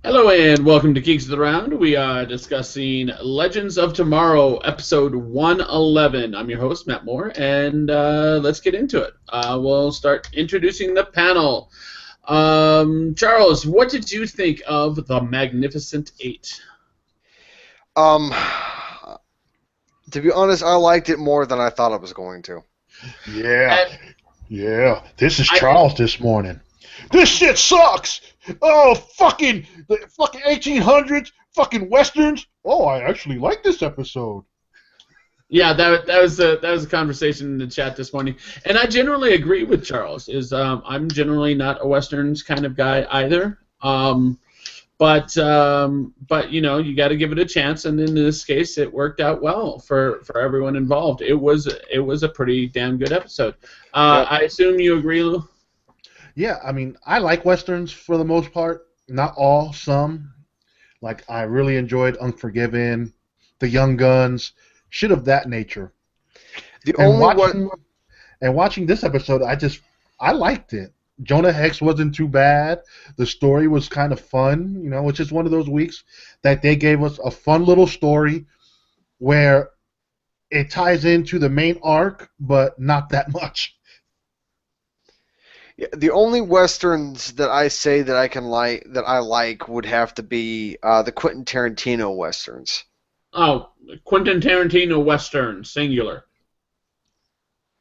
Hello and welcome to Geeks of the Round. We are discussing Legends of Tomorrow, episode 111. I'm your host, Matt Moore, and let's get into it. We'll start introducing the panel. Charles, what did you think of The Magnificent Eight? Um, to be honest, I liked it more than I thought I was going to. Yeah, And yeah. This is I, Charles this morning. This shit sucks. Oh, the fucking 1800s, fucking westerns. Oh, I actually like this episode. yeah, that was a conversation in the chat this morning, and I generally agree with Charles. I'm generally not a westerns kind of guy either. But you know, you got to give it a chance, and in this case, it worked out well for everyone involved. It was a pretty damn good episode. Yep. I assume you agree, Lou? Yeah, I mean, I like westerns for the most part. Not all, some. Like, I really enjoyed Unforgiven, The Young Guns, shit of that nature. The And only one, watching this episode, I liked it. Jonah Hex wasn't too bad. The story was kind of fun, you know, it's just one of those weeks that they gave us a fun little story where it ties into the main arc, but not that much. the only westerns that I say that I like would have to be the Quentin Tarantino westerns. Oh, Quentin Tarantino Western, singular.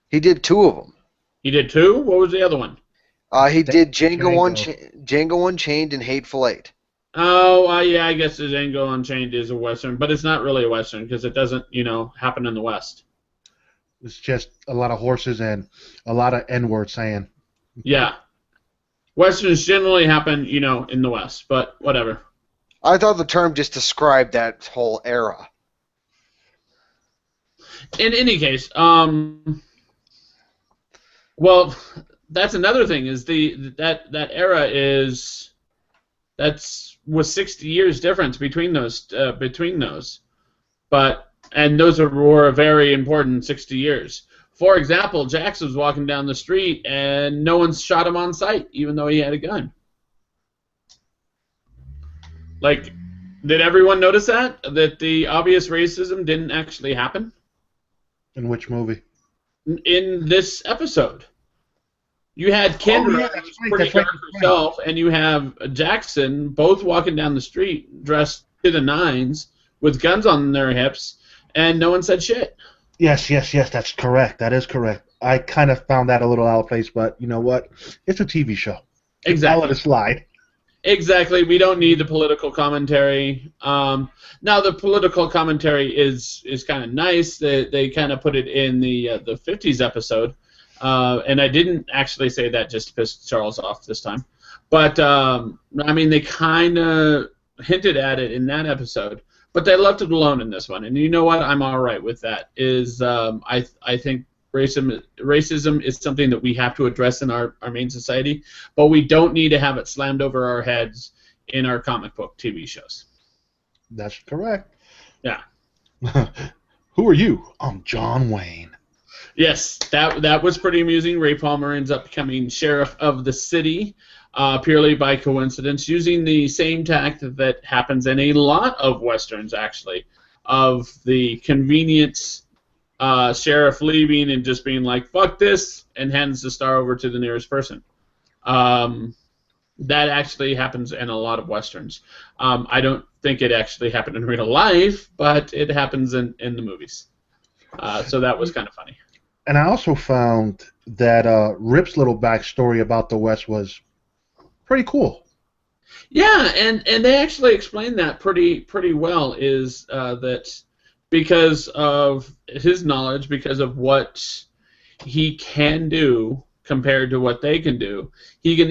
He did two of them. He did two? What was the other one? He did Django. Django Unchained and Hateful Eight. Oh, yeah, I guess the Django Unchained is a Western, but it's not really a Western because it doesn't, happen in the West. It's just a lot of horses and a lot of N-word saying. Yeah. Westerns generally happen, in the West, but whatever. I thought the term just described that whole era. In any case, well, that's another thing is that era was 60 years difference between those and those were a very important 60 years. For example, Jax was walking down the street and no one shot him on sight, even though he had a gun. Like, did everyone notice that the obvious racism didn't actually happen In which movie? in this episode? You had Kendra, that's who's right, pretty that's right, dark that's right. herself, and you have Jackson, both walking down the street dressed to the nines with guns on their hips, and no one said shit. Yes, that's correct. That is correct. I kind of found that a little out of place, but you know what? It's a TV show. Exactly. I'll let it slide. Exactly. We don't need the political commentary. Now, the political commentary is kind of nice. They kind of put it in the 50s episode. And I didn't actually say that just to piss Charles off this time. But, I mean, they kind of hinted at it in that episode. But they left it alone in this one. And you know what? I'm all right with that. I think racism is something that we have to address in our main society. But we don't need to have it slammed over our heads in our comic book TV shows. That's correct. Yeah. Who are you? I'm John Wayne. Yes, that was pretty amusing. Ray Palmer ends up becoming sheriff of the city purely by coincidence, using the same tact that happens in a lot of westerns, actually, of the convenience sheriff leaving and just being like, fuck this, and hands the star over to the nearest person. That actually happens in a lot of westerns. I don't think it actually happened in real life, but it happens in the movies. So that was kind of funny. And I also found that Rip's little backstory about the West was pretty cool. Yeah, and they actually explained that pretty well. Is that because of his knowledge, because of what he can do compared to what they can do, you can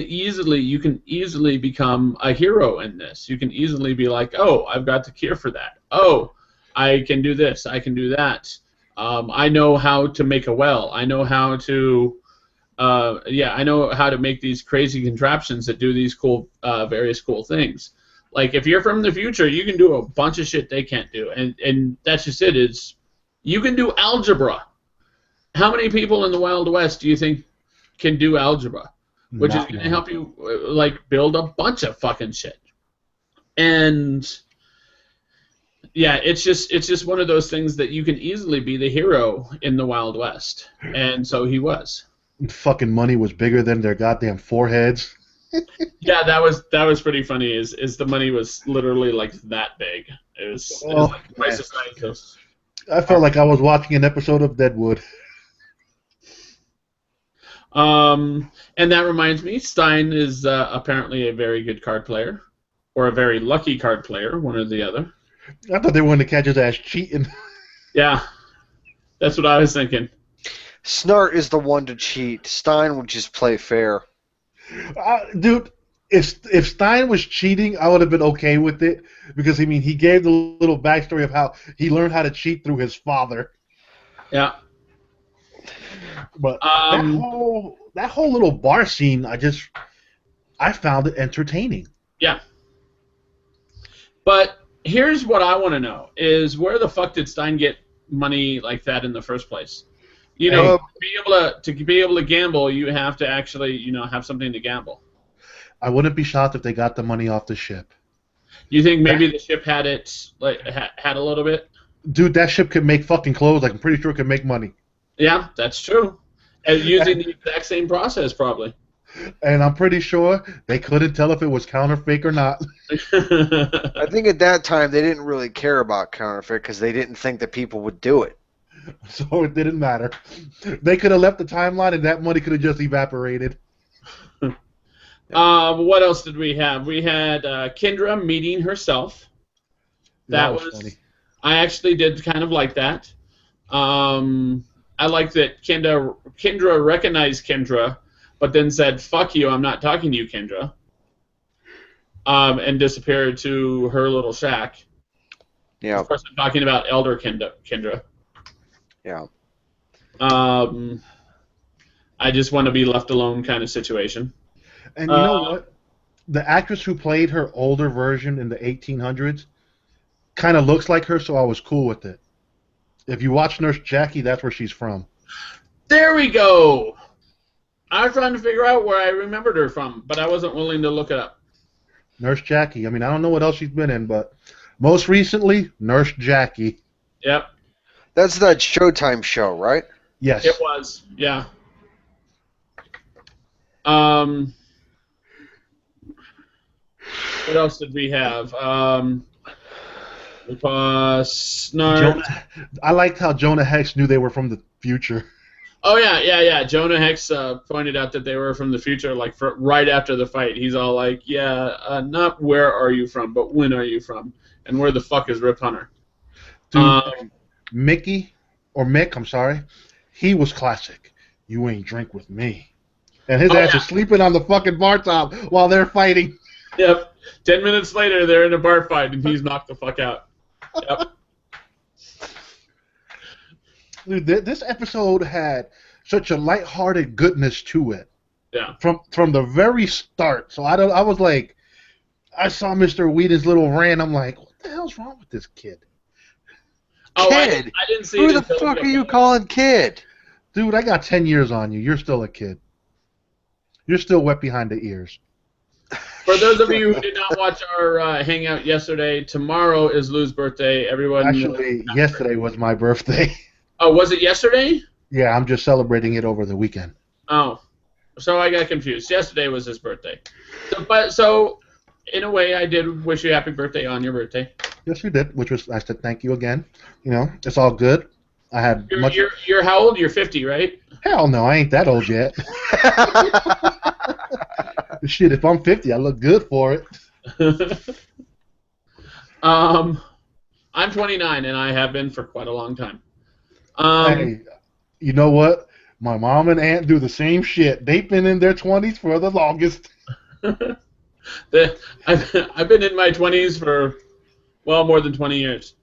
easily become a hero in this. You can easily be like, oh, I've got the cure for that. Oh, I can do this. I can do that. I know how to make a well. I know how to, I know how to make these crazy contraptions that do these cool, various cool things. Like, if you're from the future, you can do a bunch of shit they can't do, and that's just it. Is you can do algebra. How many people in the Wild West do you think can do algebra? Which is going to help you, like, build a bunch of fucking shit. And yeah, it's just one of those things that you can easily be the hero in the Wild West, and so he was. Fucking money was bigger than their goddamn foreheads. Yeah, that was pretty funny. Is the money was literally like that big. It was like twice as nice. I felt like I was watching an episode of Deadwood. And that reminds me, Stein is apparently a very good card player, or a very lucky card player, one or the other. I thought they wanted to catch his ass cheating. Yeah, that's what I was thinking. Snart is the one to cheat. Stein would just play fair. Dude, if Stein was cheating, I would have been okay with it because he gave the little backstory of how he learned how to cheat through his father. Yeah. But that whole little bar scene, I found it entertaining. Yeah. But here's what I want to know: is where the fuck did Stein get money like that in the first place? You know, to be able to gamble, you have to actually, have something to gamble. I wouldn't be shocked if they got the money off the ship. You think maybe the ship had it had a little bit? Dude, that ship could make fucking clothes. I'm pretty sure it could make money. Yeah, that's true. And using the exact same process, probably. And I'm pretty sure they couldn't tell if it was counterfeit or not. I think at that time they didn't really care about counterfeit because they didn't think that people would do it. So it didn't matter. They could have left the timeline and that money could have just evaporated. What else did we have? We had Kendra meeting herself. That was funny. I actually did kind of like that. I like that Kendra recognized Kendra, but then said, "Fuck you, I'm not talking to you, Kendra," and disappeared to her little shack. Yeah. Of course, I'm talking about Elder Kendra. Yeah. I just want to be left alone kind of situation. And you know what? The actress who played her older version in the 1800s kind of looks like her, so I was cool with it. If you watch Nurse Jackie, that's where she's from. There we go! I was trying to figure out where I remembered her from, but I wasn't willing to look it up. Nurse Jackie. I don't know what else she's been in, but most recently, Nurse Jackie. Yep. That's that Showtime show, right? Yes. It was, yeah. What else did we have? Snart. I liked how Jonah Hex knew they were from the future. Oh, yeah. Jonah Hex pointed out that they were from the future, right after the fight. He's all like, not where are you from, but when are you from? And where the fuck is Rip Hunter? Dude, Mick, I'm sorry, he was classic. You ain't drink with me. And his ass is sleeping on the fucking bar top while they're fighting. Yep. 10 minutes later, they're in a bar fight, and he's knocked the fuck out. Yep. Dude, this episode had such a lighthearted goodness to it. Yeah. From the very start. So I was like, I saw Mr. Whedon's little rant. I'm like, what the hell's wrong with this kid? Oh, Kid? I didn't see Who it the until fuck are you calling kid? Dude, I got 10 years on you. You're still a kid. You're still wet behind the ears. For those of you who did not watch our hangout yesterday, tomorrow is Lou's birthday. Everyone. Actually, yesterday was my birthday. Oh, was it yesterday? Yeah, I'm just celebrating it over the weekend. Oh, so I got confused. Yesterday was his birthday. So in a way, I did wish you happy birthday on your birthday. Yes, you did, which was I said thank you again. It's all good. I had You're how old? You're 50, right? Hell no, I ain't that old yet. Shit, if I'm 50, I look good for it. I'm 29, and I have been for quite a long time. Hey, you know what? My mom and aunt do the same shit. They've been in their 20s for the longest. I've been in my 20s for, more than 20 years.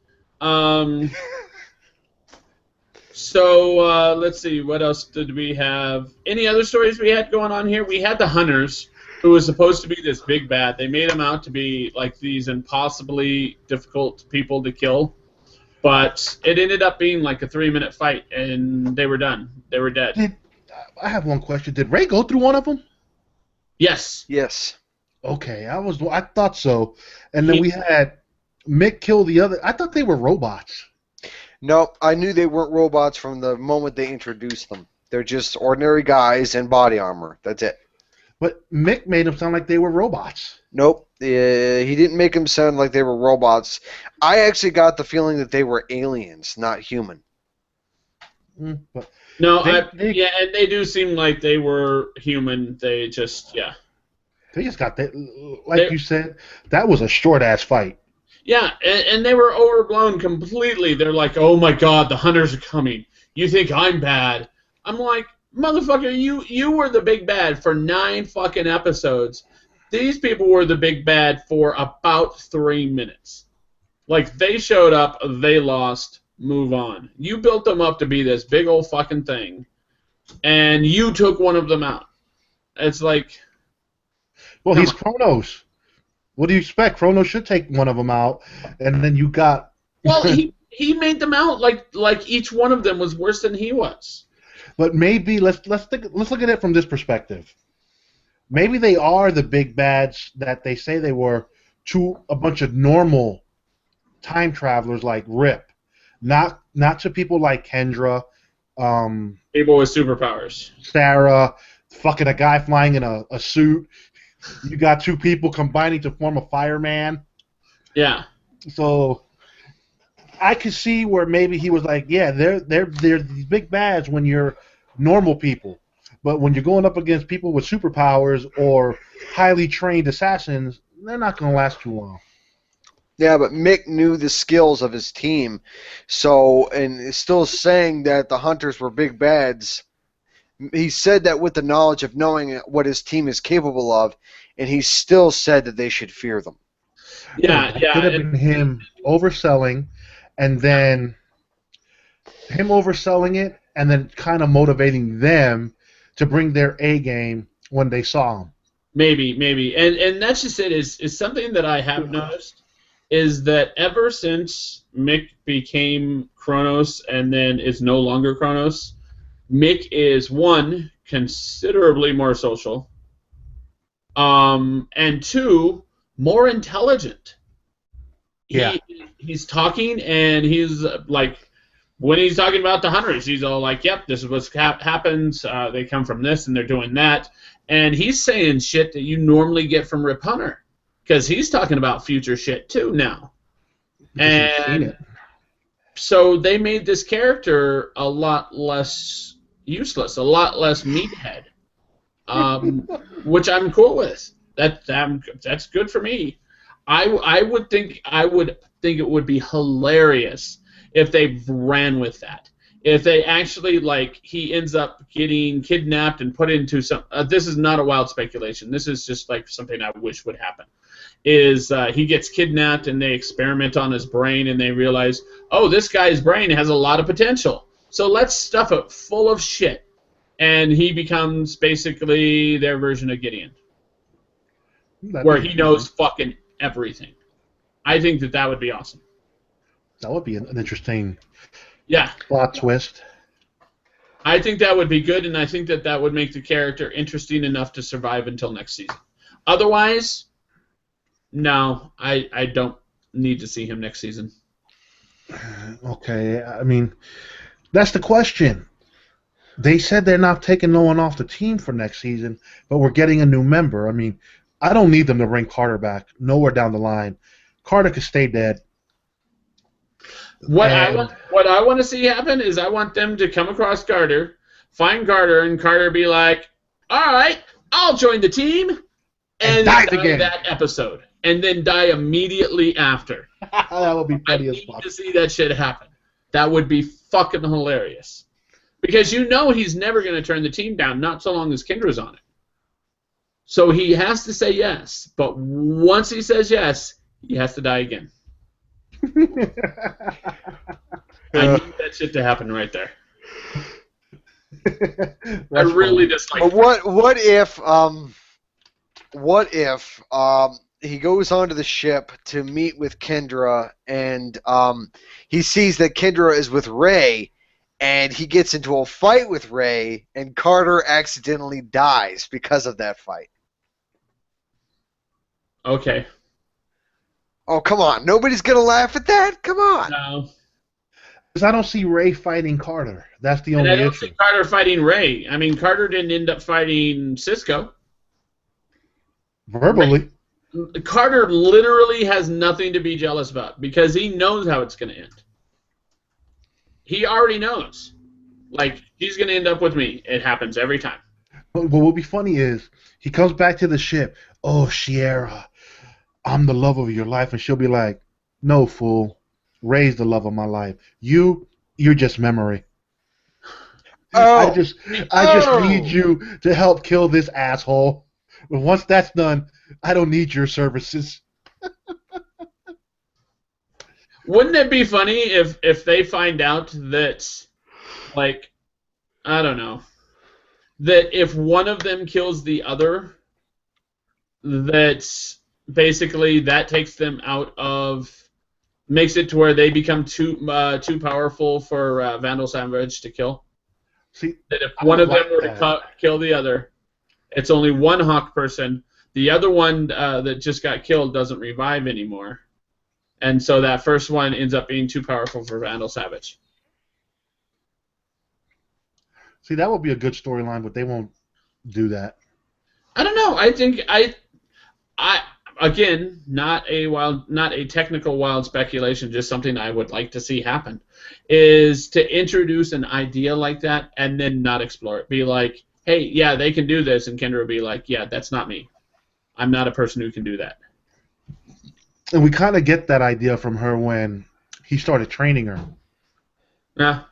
So let's see, what else did we have? Any other stories we had going on here? We had the Hunters, who was supposed to be this big bad. They made him out to be like these impossibly difficult people to kill. But it ended up being like a 3-minute fight, and they were done. They were dead. I have one question. Did Ray go through one of them? Yes. Yes. Okay, I thought so. And then He, we had Mick kill the other. I thought they were robots. Nope, I knew they weren't robots from the moment they introduced them. They're just ordinary guys in body armor. That's it. But Mick made them sound like they were robots. Nope, he didn't make them sound like they were robots. I actually got the feeling that they were aliens, not human. But no, they and they do seem like they were human. They just, yeah. they just got that. Like you said, that was a short ass fight. Yeah, and they were overblown completely. They're like, oh my god, the hunters are coming. You think I'm bad. I'm like, motherfucker, you were the big bad for 9 fucking episodes. These people were the big bad for about 3 minutes. Like, they showed up, they lost, move on. You built them up to be this big old fucking thing, and you took one of them out. It's like, Well, come he's on. Kronos. What do you expect? Kronos should take one of them out, and then you got. Well, he made them out like each one of them was worse than he was. But maybe let's look at it from this perspective. Maybe they are the big bads that they say they were to a bunch of normal time travelers like Rip, not to people like Kendra, People with superpowers. Sarah, fucking a guy flying in a suit. You got 2 people combining to form a fireman. Yeah. So I could see where maybe he was like, yeah, they're these big bads when you're normal people, but when you're going up against people with superpowers or highly trained assassins, they're not going to last too long. Yeah, but Mick knew the skills of his team, so and is still saying that the hunters were big bads. He said that with the knowledge of knowing what his team is capable of, and he still said that they should fear them. Yeah, That yeah. could have been him overselling, and then him overselling it, and then kind of motivating them to bring their A game when they saw him. Maybe. And that's just it, is something that I have noticed is that ever since Mick became Kronos and then is no longer Kronos, Mick is, one, considerably more social, and 2, more intelligent. Yeah. He's talking, and he's like, when he's talking about the hunters, he's all like, yep, this is what happens. They come from this, and they're doing that. And he's saying shit that you normally get from Rip Hunter, because he's talking about future shit, too, now. Because he's seen And it. so they made this character a lot less useless, a lot less meathead, which I'm cool with. That's good for me. I would think it would be hilarious if they ran with that. If they actually, like, he ends up getting kidnapped and put into some. This is not a wild speculation. This is just like something I wish would happen. Is he gets kidnapped and they experiment on his brain and they realize, oh, this guy's brain has a lot of potential. So let's stuff it full of shit. And he becomes basically their version of Gideon, where he knows fucking everything. I think that would be awesome. That would be an interesting plot twist. I think that would be good, and I think that would make the character interesting enough to survive until next season. Otherwise, no, I don't need to see him next season. Okay, I mean, that's the question. They said they're not taking no one off the team for next season, but we're getting a new member. I mean, I don't need them to bring Carter back. Nowhere down the line. Carter could stay dead. What I want to see happen is I want them to come across Carter, find Carter, and Carter be like, all right, I'll join the team, and die die again. that episode, and then die immediately after. That would be funny as I fuck. need to see that shit happen. That would be fucking hilarious. Because you know he's never going to turn the team down, not so long as Kendra's on it. So he has to say yes, but once he says yes, he has to die again. I need that shit to happen right there. I really dislike it. But what if he goes onto the ship to meet with Kendra, and he sees that Kendra is with Ray, and he gets into a fight with Ray, and Carter accidentally dies because of that fight? Okay. Oh, come on. Nobody's going to laugh at that? Come on. No. Because I don't see Ray fighting Carter. That's the And I only don't see issue. Carter fighting Ray. I mean, Carter didn't end up fighting Cisco. Verbally. Carter literally has nothing to be jealous about because he knows how it's going to end. He already knows. Like, she's going to end up with me. It happens every time. But what would be funny is he comes back to the ship. Oh, Sierra, I'm the love of your life. And she'll be like, no, fool. Ray's the love of my life. You're just memory. I Oh. just need you to help kill this asshole. But once that's done, I don't need your services. Wouldn't it be funny if they find out that, like, I don't know, that if one of them kills the other, that basically that takes them out of, makes it to where they become too powerful for Vandal Savage to kill? See, That if I one would of them like were that. to kill the other, it's only one Hawk person. The other one that just got killed doesn't revive anymore. And so that first one ends up being too powerful for Vandal Savage. See, that would be a good storyline, but they won't do that. I don't know. I think I again, not a technical wild speculation, just something I would like to see happen, is to introduce an idea like that and then not explore it. Be like, hey, yeah, they can do this, and Kendra would be like, yeah, that's not me. I'm not a person who can do that. And we kind of get that idea from her when he started training her. Yeah.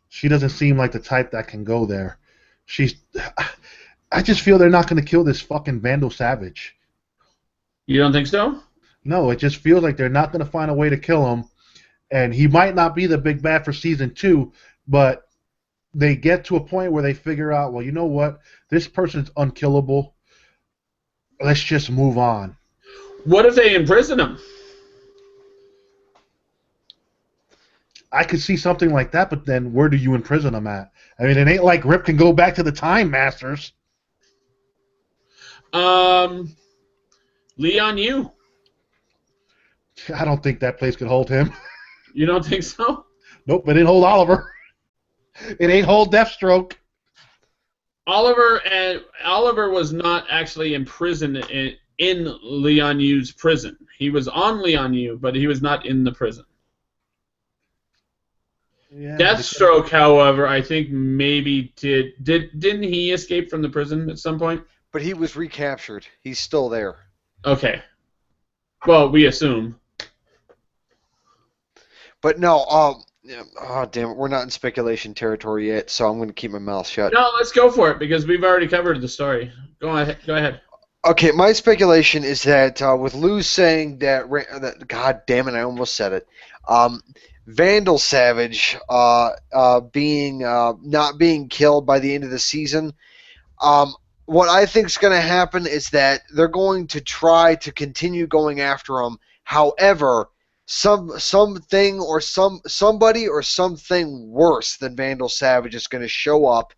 She doesn't seem like the type that can go there. I just feel they're not going to kill this fucking Vandal Savage. You don't think so? No, it just feels like they're not going to find a way to kill him. And he might not be the big bad for season 2, but they get to a point where they figure out, well, you know what? This person's unkillable. Let's just move on. What if they imprison him? I could see something like that, but then where do you imprison him at? I mean, it ain't like Rip can go back to the Time Masters. Leon Yu. I don't think that place could hold him. You don't think so? Nope, it didn't hold Oliver. It ain't hold Deathstroke. Oliver was not actually imprisoned in Leon Yu's prison. He was on Leon Yu, but he was not in the prison. Yeah, Deathstroke, however, I think maybe didn't he escape from the prison at some point? But he was recaptured. He's still there. Okay. Well, we assume. But no, oh damn it, we're not in speculation territory yet, so I'm going to keep my mouth shut. No, let's go for it because we've already covered the story. Go ahead. Okay, my speculation is that with Lou saying that, God damn it, I almost said it. Vandal Savage being not being killed by the end of the season. What I think is going to happen is that they're going to try to continue going after him. However, something or somebody or something worse than Vandal Savage is going to show up,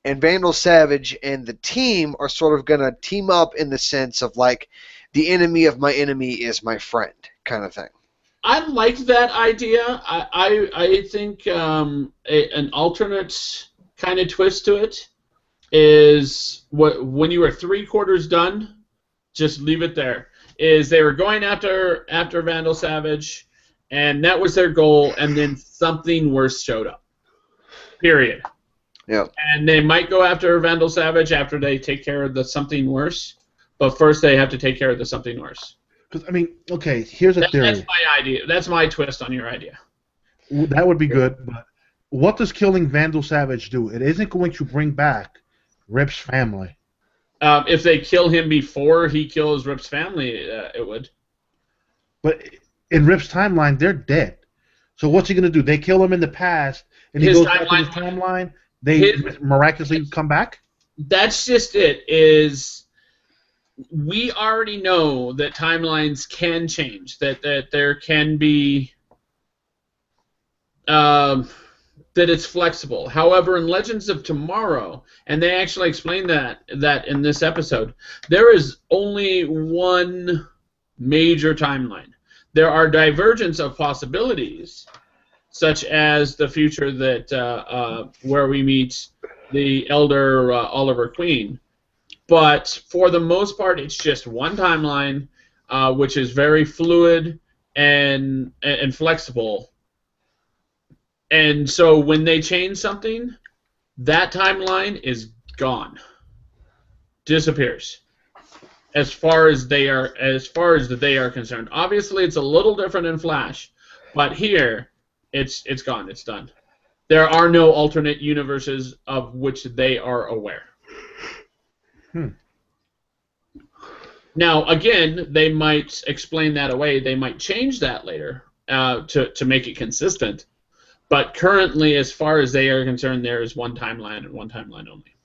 and Vandal Savage and the team are sort of going to team up in the sense of like the enemy of my enemy is my friend kind of thing. I like that idea. I think an alternate kind of twist to it is when you were 3/4 done, just leave it there. Is they were going after Vandal Savage, and that was their goal, and then something worse showed up. Period. Yeah. And they might go after Vandal Savage after they take care of the something worse, but first they have to take care of the something worse. Because, I mean, okay, here's a theory. That's my idea. That's my twist on your idea. That would be good, but what does killing Vandal Savage do? It isn't going to bring back Rip's family. If they kill him before he kills Rip's family, it would. But in Rip's timeline, they're dead. So what's he going to do? They kill him in the past, and he His goes back to timeline- his timeline? They miraculously come back? That's just it. Is we already know that timelines can change. That there can be that it's flexible. However, in Legends of Tomorrow, and they actually explain that in this episode, there is only one major timeline. There are divergence of possibilities, such as the future that where we meet the elder Oliver Queen. But for the most part, it's just one timeline, which is very fluid and flexible. And so when they change something, that timeline is gone, disappears. As far as they are concerned. Obviously, it's a little different in Flash, but here, it's gone. It's done. There are no alternate universes of which they are aware. Now, again, they might explain that away. They might change that later to make it consistent. But currently, as far as they are concerned, there is one timeline and one timeline only.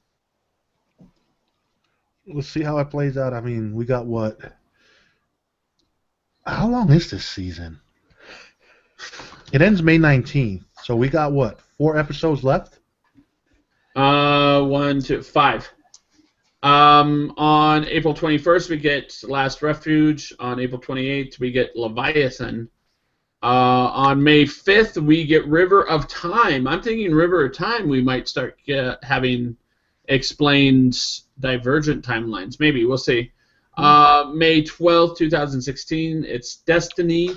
Let's see how it plays out. I mean, we got what? How long is this season? It ends May 19th. So we got what? 4 episodes left? 1, 2, 5. On April 21st, we get Last Refuge. On April 28th, we get Leviathan. On May 5th, we get River of Time. I'm thinking River of Time we might start having explained divergent timelines. Maybe. We'll see. May 12th, 2016, it's Destiny.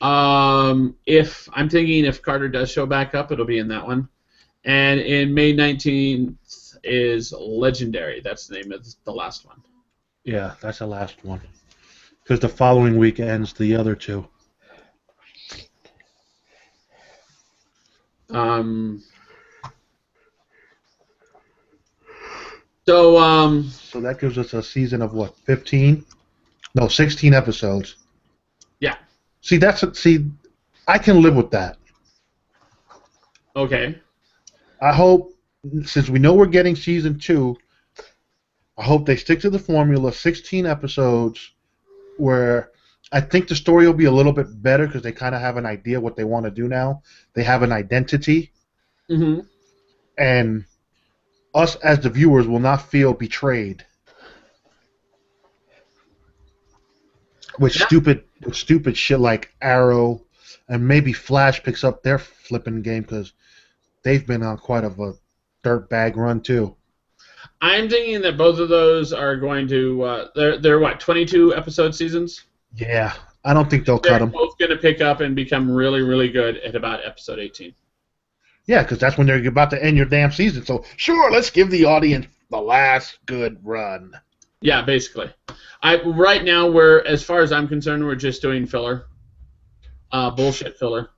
I'm thinking if Carter does show back up, it'll be in that one. And in May 19th is Legendary. That's the name of the last one. Yeah, that's the last one. Because the following week ends the other 2. So that gives us a season of what, 15? No, 16 episodes. Yeah. See, I can live with that. Okay. I hope, since we know we're getting season 2, I hope they stick to the formula, 16 episodes, where I think the story will be a little bit better because they kind of have an idea what they want to do now. They have an identity. Mm-hmm. And us as the viewers will not feel betrayed. With stupid shit like Arrow, and maybe Flash picks up their flipping game because they've been on quite of a dirtbag run too. I'm thinking that both of those are going to. They're what, 22 episode seasons? Yeah, I don't think they'll cut them. They're both going to pick up and become really, really good at about episode 18. Yeah, because that's when they're about to end your damn season. So sure, let's give the audience the last good run. Yeah, basically. Right now, as far as I'm concerned, we're just doing filler, bullshit filler.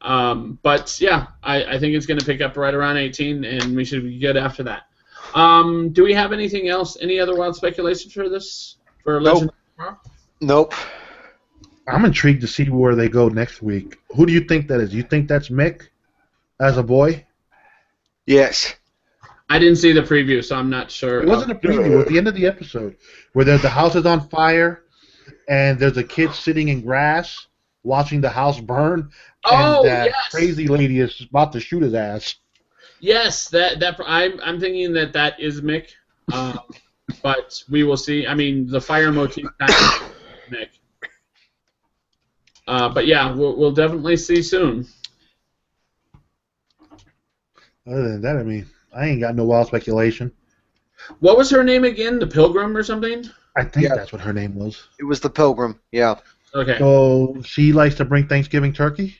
But yeah, I think it's going to pick up right around 18, and we should be good after that. Do we have anything else? Any other wild speculation for this? For Legend of Tomorrow? Nope. I'm intrigued to see where they go next week. Who do you think that is? You think that's Mick as a boy? Yes. I didn't see the preview, so I'm not sure. It wasn't a preview. At the end of the episode, where the house is on fire, and there's a kid sitting in grass watching the house burn, and that crazy lady is about to shoot his ass. Yes, I'm thinking that is Mick, but we will see. I mean, the fire motif kind of Mick. But yeah, we'll definitely see soon. Other than that, I mean, I ain't got no wild speculation. What was her name again? The Pilgrim or something? I think that's what her name was. It was the Pilgrim, yeah. Okay. So she likes to bring Thanksgiving turkey?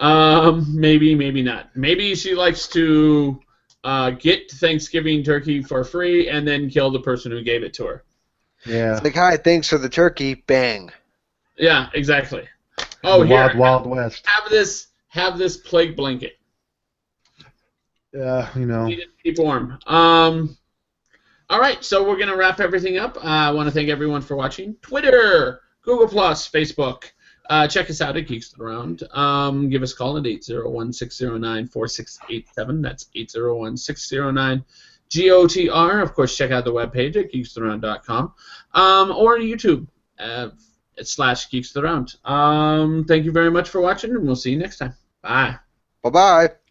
Maybe, maybe not. Maybe she likes to get Thanksgiving turkey for free and then kill the person who gave it to her. Yeah. It's like, hi, thanks for the turkey, bang. Yeah, exactly. Oh, here, Wild West. Have this plague blanket. Yeah, you know. Keep it keep warm. All right, so we're gonna wrap everything up. I want to thank everyone for watching. Twitter, Google+, Facebook. Check us out at Geeks That Around. Give us a call at 801-609-4687. That's 801-609-GOTR. Of course, check out the webpage at geekstharound.com. Or YouTube. /Geeks of the Round. Thank you very much for watching, and we'll see you next time. Bye. Bye-bye.